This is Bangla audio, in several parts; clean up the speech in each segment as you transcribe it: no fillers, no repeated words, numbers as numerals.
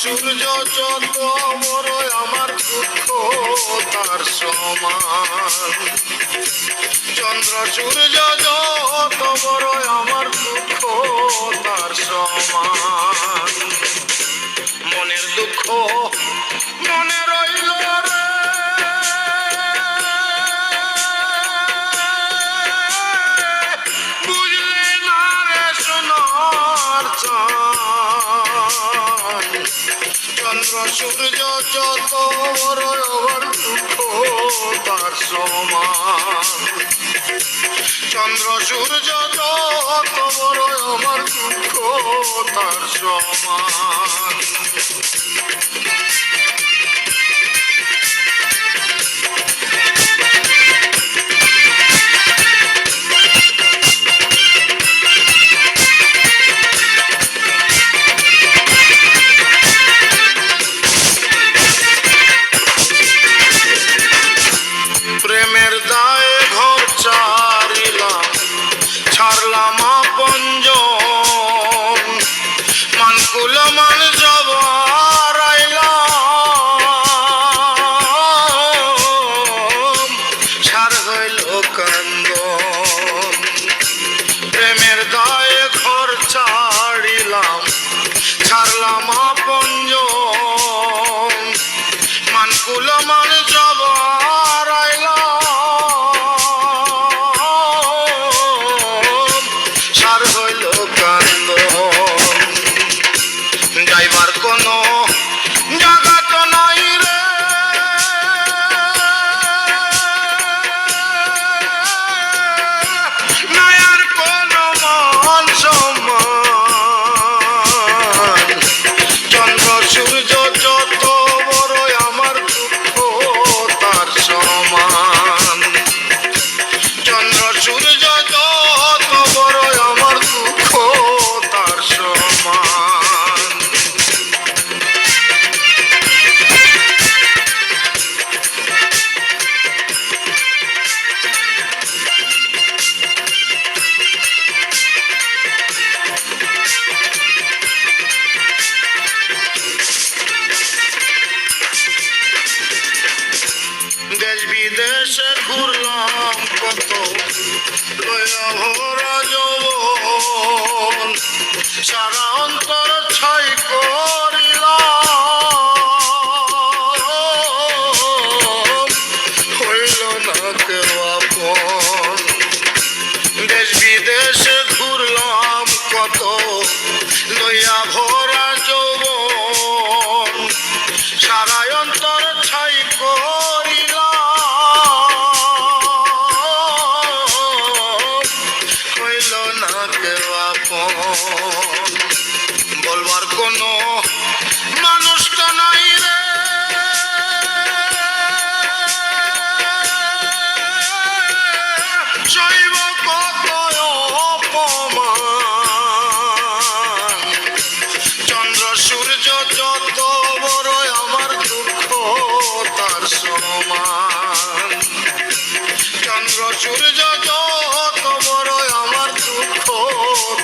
সূর্য যত বড় আমার দুঃখ তার সমান। চন্দ্র সূর্য যত বড় আমার দুঃখ তার সমান। মনের দুঃখ মনে রইল রে, বুঝলে না রে সোনার চাঁদ। চন্দ্র সূর্য যত বড় আমার দুঃখ তার সমান। চন্দ্র সূর্য যত বড় আমার দুঃখ তার সমান। প্রেমের দায়ে ঘর ছাড়িলাম, ছাড়লাম আপনজন, মানকুল মান যাব হারাইলাম, ছাড় হইল কান্দন। প্রেমের দায়ে ঘর ছাড়িলাম, ছাড়লাম আপনজন, মানকুল মান যাব যাইবার কোনো জায়গা তো নাই রে, নাই আর কোনো মান সম্মান। চন্দ্র সূর্য যত বড় আমার দুঃখ তার সমান। চন্দ্র সূর্য যত বড় আমার দুঃখ তার সমান। দেশ বিদেশে ঘুরলাম কত, লয়া ভরা যৌবন, সারা অন্তর ছাই করিলাম, হইল না কেউ আপন। দেশ বিদেশে ঘুরলাম কত, লয়া ভরা যৌবন, সারা অন্তর ছাই হইল না কেউ আপন। বলবার কোনো মানুষ তো নাই রে, সইব কত অপমান। চন্দ্র সূর্য যত বড় আমার দুঃখ তার সমান। চন্দ্র সূর্য যত বড় আমার দুঃখ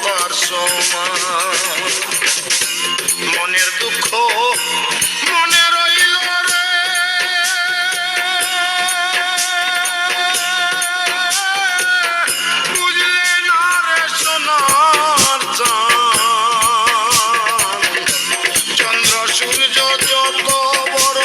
তার সমান। মনের দুঃখ মনে রইল রে, বুঝলে না রে সোনার চাঁদ। চন্দ্র সূর্য যত বড়